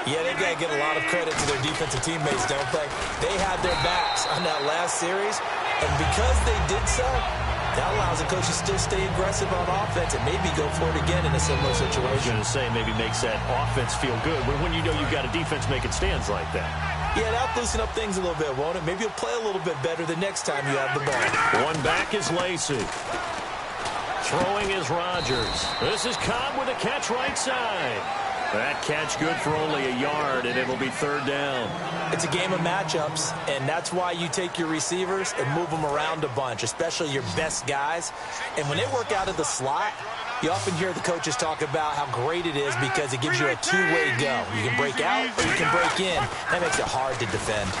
Speaker 2: Yeah, they got to get a lot of credit to their defensive teammates, don't they? They had their backs on that last series, and because they did so, that allows the coach to still stay aggressive on offense and maybe go for it again in a similar situation.
Speaker 1: I was going to say maybe makes that offense feel good when you know you've got a defense making stands like that.
Speaker 2: Yeah, that'll loosen up things a little bit, won't it? Maybe you'll play a little bit better the next time you have the ball.
Speaker 1: One back is Lacey. Throwing is Rodgers. This is Cobb with a catch right side. That catch good for only a yard, and it'll be third down.
Speaker 2: It's a game of matchups, and that's why you take your receivers and move them around a bunch, especially your best guys. And when they work out of the slot, you often hear the coaches talk about how great it is because it gives you a two-way go. You can break out or you can break in. That makes it hard to defend.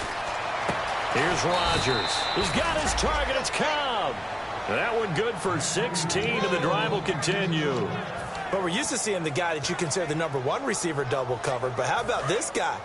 Speaker 1: Here's Rodgers. He's got his target. It's Cobb. That one good for 16, and the drive will continue.
Speaker 2: But we're used to seeing the guy that you consider the #1 receiver double covered. But how about this guy?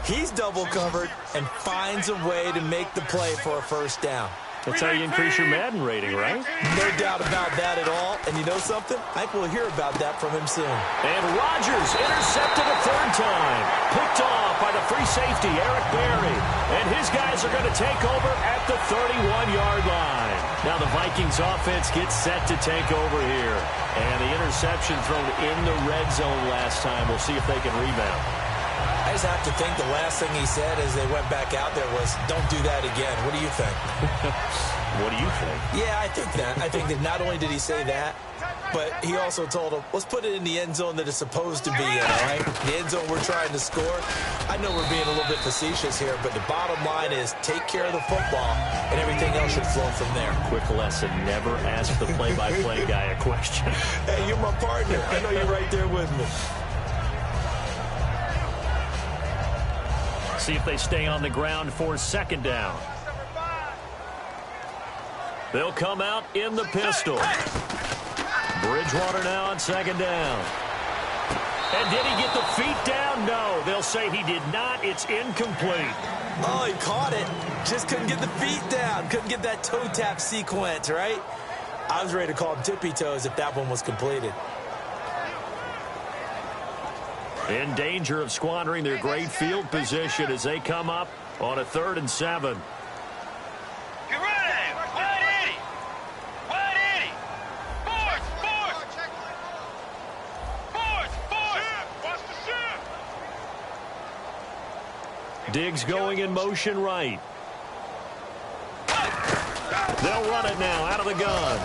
Speaker 2: He's double covered and finds a way to make the play for a first down.
Speaker 1: That's how you increase your Madden rating, right?
Speaker 2: No doubt about that at all. And you know something? I think we'll hear about that from him soon.
Speaker 1: And Rodgers intercepted a third time. Picked off by the free safety, Eric Berry. And his guys are going to take over at the 31-yard line. Now the Vikings offense gets set to take over here. And the interception thrown in the red zone last time. We'll see if they can rebound.
Speaker 2: I just have to think the last thing he said as they went back out there was, don't do that again. What do you think?
Speaker 1: What do you think?
Speaker 2: Yeah, I think that. I think that not only did he say that, but he also told him, let's put it in the end zone that it's supposed to be in, all right? The end zone we're trying to score. I know we're being a little bit facetious here, but the bottom line is take care of the football, and everything else should flow from there.
Speaker 1: Quick lesson, never ask the play-by-play guy a question.
Speaker 2: Hey, you're my partner. I know you're right there with me.
Speaker 1: See if they stay on the ground for second down. They'll come out in the pistol. Bridgewater now on second down. And did he get the feet down? No. They'll say he did not. It's incomplete.
Speaker 2: Oh, he caught it. Just couldn't get the feet down. Couldn't get that toe tap sequence, right? I was ready to call him tippy toes if that one was completed.
Speaker 1: In danger of squandering their great field position as they come up on a 3rd and 7.
Speaker 3: Get ready! Wide 80! Wide 80! Force! Watch the shift!
Speaker 1: Diggs going in motion right. They'll run it now out of the gun.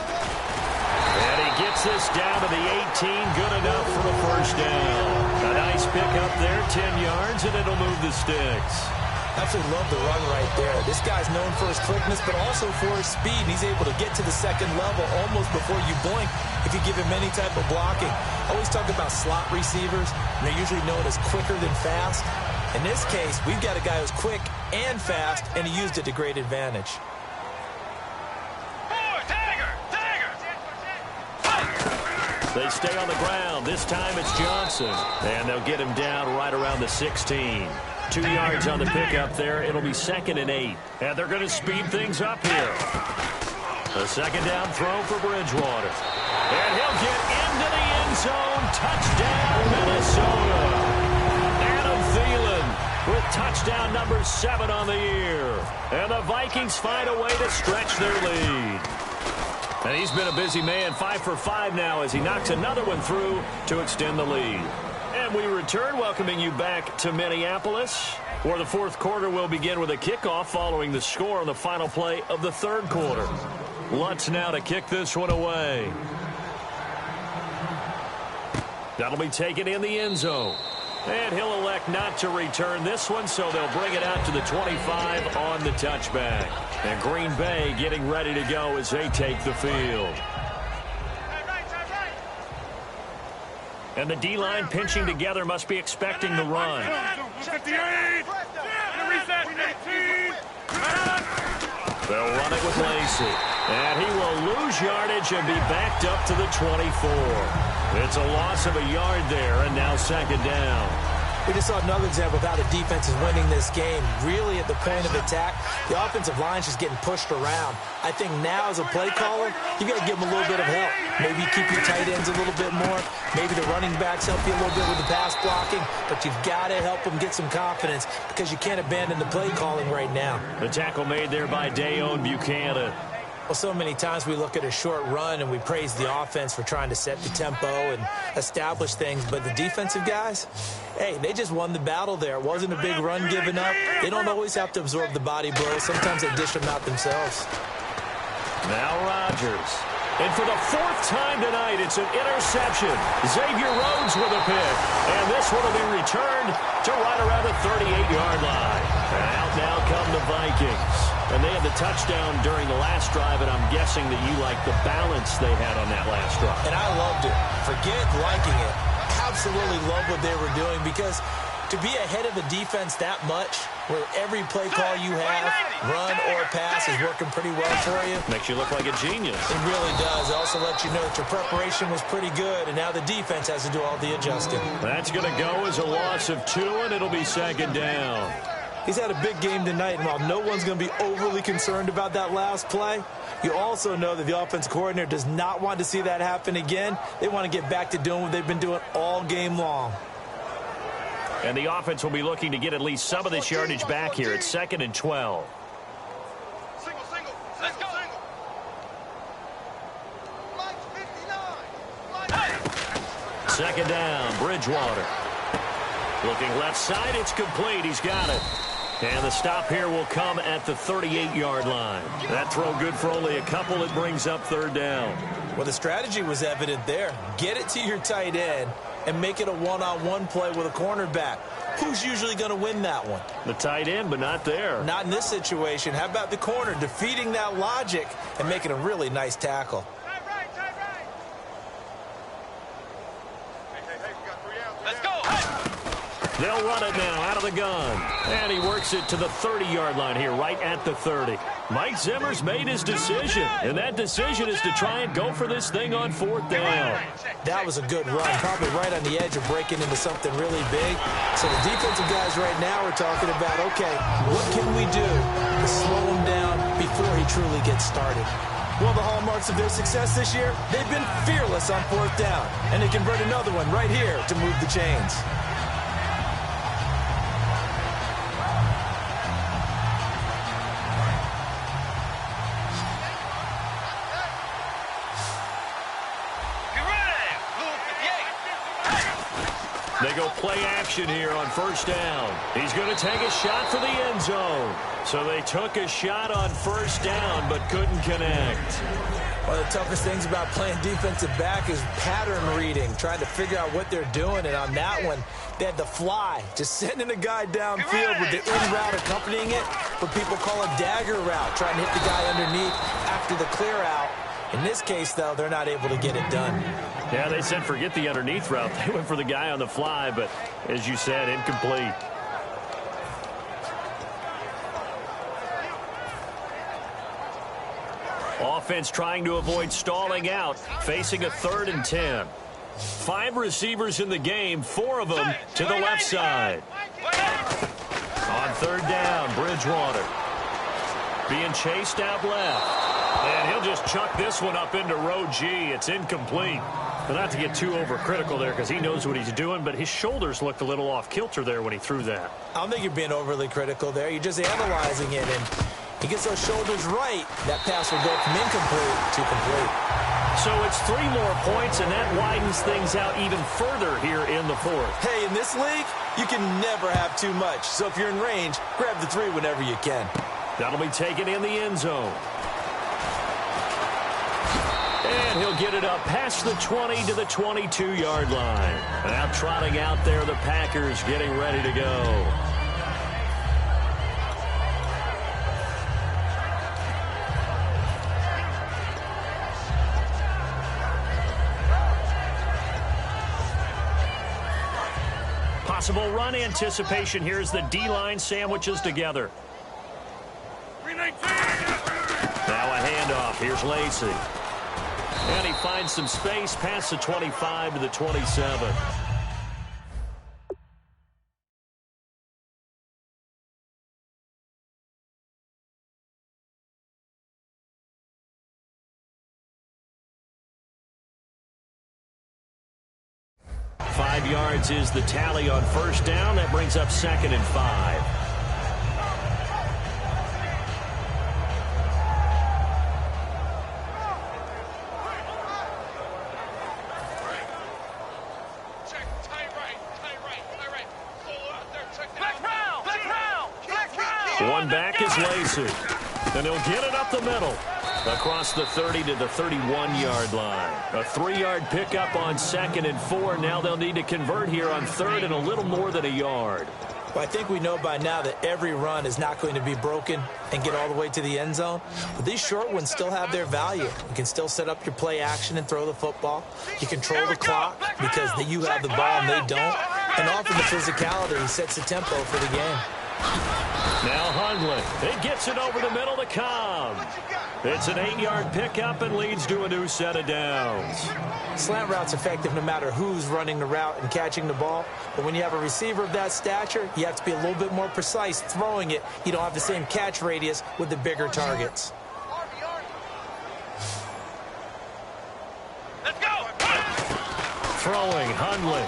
Speaker 1: And he gets this down to the 18. Good enough for the first down. A nice pick up there, 10 yards, and it'll move the sticks.
Speaker 2: Absolutely love the run right there. This guy's known for his quickness, but also for his speed. And he's able to get to the second level almost before you blink if you give him any type of blocking. I always talk about slot receivers, and they're usually known as quicker than fast. In this case, we've got a guy who's quick and fast, and he used it to great advantage.
Speaker 1: They stay on the ground. This time it's Johnson. And they'll get him down right around the 16. 2 yards on the pickup there. It'll be 2nd and 8. And they're going to speed things up here. A second down throw for Bridgewater. And he'll get into the end zone. Touchdown, Minnesota. Adam Thielen with touchdown number 7 on the year. And the Vikings find a way to stretch their lead. And he's been a busy man, 5 for 5 now as he knocks another one through to extend the lead. And we return, welcoming you back to Minneapolis, where the 4th quarter will begin with a kickoff following the score on the final play of the 3rd quarter. Lutz now to kick this one away. That'll be taken in the end zone. And he'll elect not to return this one, so they'll bring it out to the 25 on the touchback. And Green Bay getting ready to go as they take the field. And the D-line pinching together must be expecting the run.
Speaker 3: 58!
Speaker 1: They'll run it with Lacey. And he will lose yardage and be backed up to the 24. It's a loss of a yard there, and now 2nd down.
Speaker 2: We just saw another example of how the defense is winning this game. Really at the point of attack, the offensive line's just getting pushed around. I think now as a play caller, you got to give them a little bit of help. Maybe keep your tight ends a little bit more. Maybe the running backs help you a little bit with the pass blocking. But you've got to help them get some confidence because you can't abandon the play calling right now.
Speaker 1: The tackle made there by Dayon Buchanan.
Speaker 2: Well, so many times we look at a short run and we praise the offense for trying to set the tempo and establish things. But the defensive guys, hey, they just won the battle there. It wasn't a big run given up. They don't always have to absorb the body blows. Sometimes they dish them out themselves.
Speaker 1: Now Rodgers. And for the fourth time tonight, it's an interception. Xavier Rhodes with a pick. And this one will be returned to right around the 38-yard line. And out now come the Vikings. And they had the touchdown during the last drive, and I'm guessing that you like the balance they had on that last drive.
Speaker 2: And I loved it. Forget liking it. Absolutely love what they were doing because to be ahead of a defense that much, where every play call you have, run or pass, is working pretty well for you.
Speaker 1: Makes you look like a genius.
Speaker 2: It really does. It also lets you know that your preparation was pretty good, and now the defense has to do all the adjusting.
Speaker 1: That's going to go as a loss of 2, and it'll be second down.
Speaker 2: He's had a big game tonight, and while no one's going to be overly concerned about that last play, you also know that the offense coordinator does not want to see that happen again. They want to get back to doing what they've been doing all game long.
Speaker 1: And the offense will be looking to get at least some of this yardage back here. It's 2nd and 12.
Speaker 3: Single. Let's go.
Speaker 1: Second down, Bridgewater. Looking left side, it's complete. He's got it. And the stop here will come at the 38-yard line. That throw good for only a couple. It brings up third down.
Speaker 2: Well, the strategy was evident there. Get it to your tight end and make it a one-on-one play with a cornerback. Who's usually going to win that one?
Speaker 1: The tight end, but not there.
Speaker 2: Not in this situation. How about the corner defeating that logic and making a really nice tackle?
Speaker 3: Let's go.
Speaker 1: They'll run it now out of the gun. And he works it to the 30-yard line here, right at the 30. Mike Zimmer's made his decision, and that decision is to try and go for this thing on 4th down.
Speaker 2: That was a good run, probably right on the edge of breaking into something really big. So the defensive guys right now are talking about, okay, what can we do to slow him down before he truly gets started? One of the hallmarks of their success this year, they've been fearless on 4th down, and they convert another one right here to move the chains.
Speaker 1: They go play action here on 1st down. He's going to take a shot for the end zone. So they took a shot on 1st down but couldn't connect.
Speaker 2: One of the toughest things about playing defensive back is pattern reading, trying to figure out what they're doing. And on that one, they had the fly, just sending a guy downfield with the in route accompanying it, what people call a dagger route, trying to hit the guy underneath after the clear out. In this case, though, they're not able to get it done.
Speaker 1: Yeah, they said forget the underneath route. They went for the guy on the fly, but as you said, incomplete. Offense trying to avoid stalling out, facing a 3rd and 10. 5 receivers in the game, 4 of them to the left side. On 3rd down, Bridgewater being chased out left. And he'll just chuck this one up into row G. It's incomplete. But not to get too overcritical there because he knows what he's doing, but his shoulders looked a little off kilter there when he threw that.
Speaker 2: I don't think you're being overly critical there. You're just analyzing it, and he gets those shoulders right. That pass will go from incomplete to complete.
Speaker 1: So it's 3 more points, and that widens things out even further here in the 4th.
Speaker 2: Hey, in this league, you can never have too much. So if you're in range, grab the 3 whenever you can.
Speaker 1: That'll be taken in the end zone. And he'll get it up past the 20 to the 22-yard line. Now trotting out there, the Packers getting ready to go. Possible run anticipation here as the D-line sandwiches together. Now a handoff. Here's Lacey. And he finds some space past the 25 to the 27. 5 yards is the tally on first down. That brings up 2nd and 5. One back is Lacey. And he'll get it up the middle. Across the 30 to the 31-yard line. A 3-yard pickup on 2nd and 4. Now they'll need to convert here on 3rd and a little more than a yard.
Speaker 2: Well, I think we know by now that every run is not going to be broken and get all the way to the end zone. But these short ones still have their value. You can still set up your play action and throw the football. You control the clock because you have the ball and they don't. And often the physicality sets the tempo for the game.
Speaker 1: Now Hundley. It gets it over the middle to Cobb. It's an 8-yard pickup and leads to a new set of downs.
Speaker 2: Slant route's effective no matter who's running the route and catching the ball. But when you have a receiver of that stature, you have to be a little bit more precise throwing it. You don't have the same catch radius with the bigger targets.
Speaker 3: Let's go!
Speaker 1: Throwing Hundley.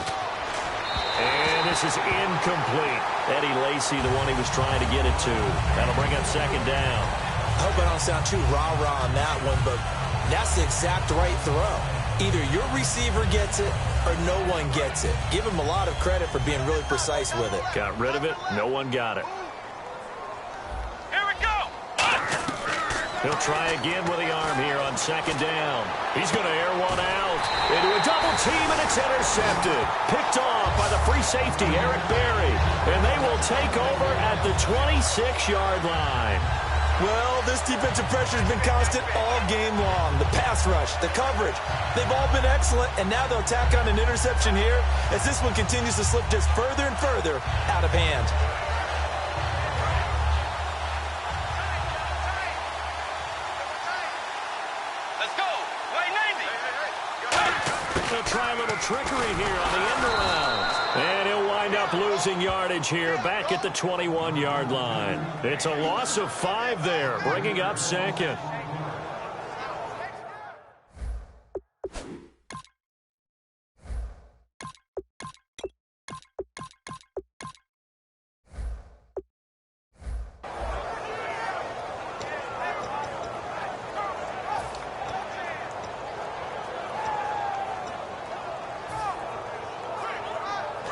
Speaker 1: And this is incomplete. Eddie Lacy, the one he was trying to get it to. That'll bring up 2nd down.
Speaker 2: I hope I don't sound too rah-rah on that one, but that's the exact right throw. Either your receiver gets it or no one gets it. Give him a lot of credit for being really precise with it.
Speaker 1: Got rid of it. No one got it.
Speaker 3: Here we go!
Speaker 1: He'll try again with the arm here on 2nd down. He's going to air one out into a double team, and it's intercepted. Picked off by the free safety, Eric Berry. And they will take over at the 26-yard line.
Speaker 2: Well, this defensive pressure has been constant all game long. The pass rush, the coverage, they've all been excellent, and now they'll tack on an interception here as this one continues to slip just further and further out of hand.
Speaker 3: Let's go! Play 90!
Speaker 1: They'll try a little trickery here on the end around. And he'll wind up losing yardage here back at the 21-yard line. It's a loss of 5 there, bringing up 2nd.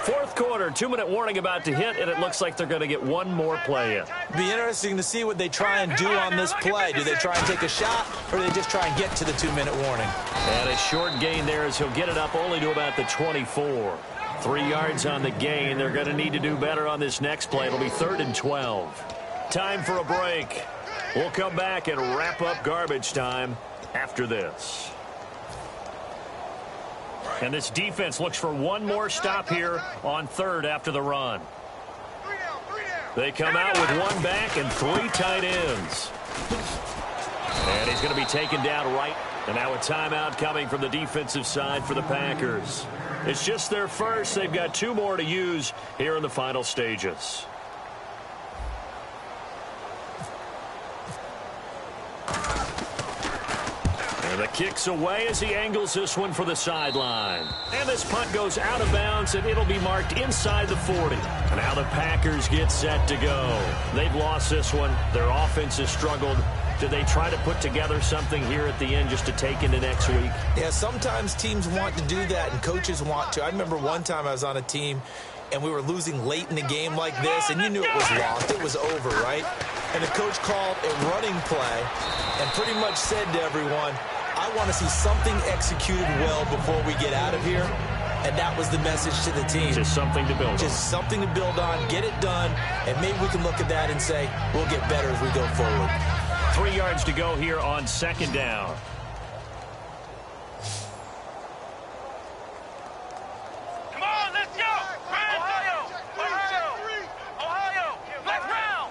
Speaker 1: Fourth quarter, 2-minute warning about to hit, and it looks like they're going to get one more play in.
Speaker 2: Be interesting to see what they try and do on this play. Do they try and take a shot, or do they just try and get to the 2-minute warning?
Speaker 1: And a short gain there as he'll get it up only to about the 24. 3 yards on the gain. They're going to need to do better on this next play. It'll be 3rd and 12. Time for a break. We'll come back and wrap up garbage time after this. And this defense looks for one more stop here on 3rd after the run. They come out with 1 back and 3 tight ends. And he's going to be taken down right. And now a timeout coming from the defensive side for the Packers. It's just their first. They've got 2 more to use here in the final stages. And the kick's away as he angles this one for the sideline. And this punt goes out of bounds, and it'll be marked inside the 40. And now the Packers get set to go. They've lost this one. Their offense has struggled. Do they try to put together something here at the end just to take into next week?
Speaker 2: Yeah, sometimes teams want to do that, and coaches want to. I remember one time I was on a team, and we were losing late in the game like this, and you knew it was lost. It was over, right? And the coach called a running play and pretty much said to everyone, I want to see something executed well before we get out of here. And that was the message to the team.
Speaker 1: Just something to build on.
Speaker 2: Just something to build on, get it done, and maybe we can look at that and say, we'll get better as we go forward.
Speaker 1: 3 yards to go here on 2nd down.
Speaker 3: Come on, let's go! Ohio! Ohio! Flex round!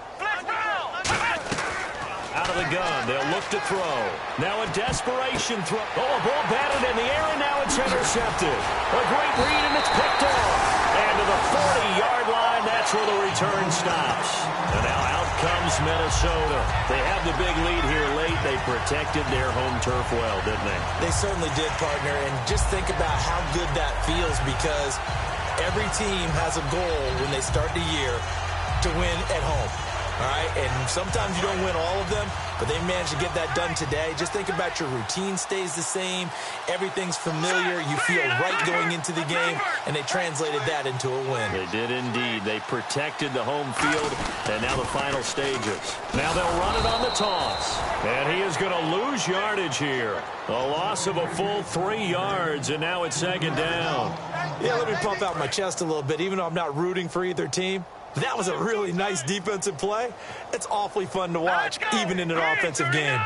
Speaker 1: Out of the gun, they'll look to throw. Now a desperation throw. Oh, a ball batted in the air, and now it's intercepted. A great read, and it's picked off. And to the 40-yard line, that's where the return stops. And now out comes Minnesota. They have the big lead here late. They protected their home turf well, didn't they?
Speaker 2: They certainly did, partner. And just think about how good that feels, because Every team has a goal when they start the year to win at home. All right, and sometimes you don't win all of them, but they managed to get that done today. Just think about your routine stays the same. Everything's familiar. You feel right going into the game, and they translated that into a win.
Speaker 1: They did indeed. They protected the home field, and now the final stages. Now they'll run it on the toss, and he is going to lose yardage here. A loss of a full 3 yards, and now it's second down.
Speaker 2: Yeah, let me pump out my chest a little bit, even though I'm not rooting for either team. That was a really nice defensive play. It's awfully fun to watch, even in an offensive game.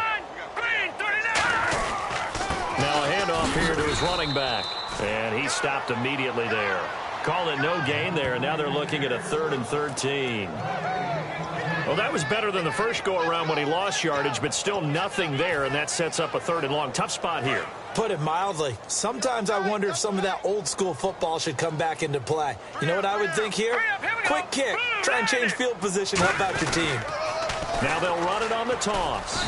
Speaker 1: Now a handoff here to his running back, and he stopped immediately there. Call it no gain there, and now they're looking at a 3rd and 13. Well, that was better than the first go-around when he lost yardage, but still nothing there, and that sets up a 3rd and long. Tough spot here.
Speaker 2: Put it mildly. Sometimes I wonder if some of that old-school football should come back into play. You know what I would think here? Quick kick. Try and change field position. Help out your team.
Speaker 1: Now they'll run it on the toss.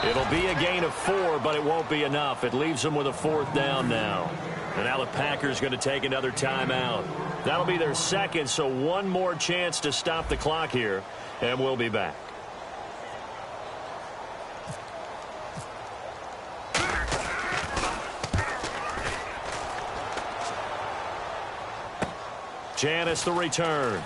Speaker 1: It'll be a gain of 4, but it won't be enough. It leaves them with a 4th down now. And now the Packers going to take another timeout. That'll be their second, so one more chance to stop the clock here. And we'll be back. Janice the return.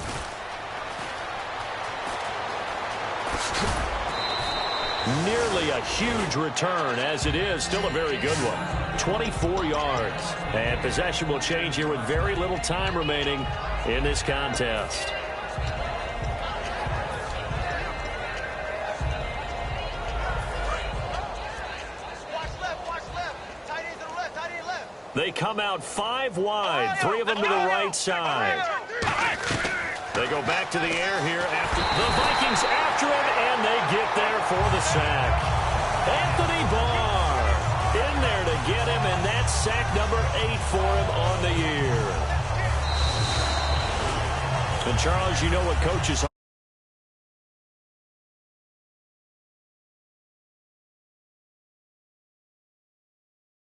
Speaker 1: Nearly a huge return, as it is still a very good one. 24 yards. And possession will change here with very little time remaining in this contest. They come out 5 wide, 3 of them to the right side. They go back to the air here after the Vikings after him, and they get there for the sack. Anthony Barr in there to get him, and that's sack number 8 for him on the year. And Charles, you know what coaches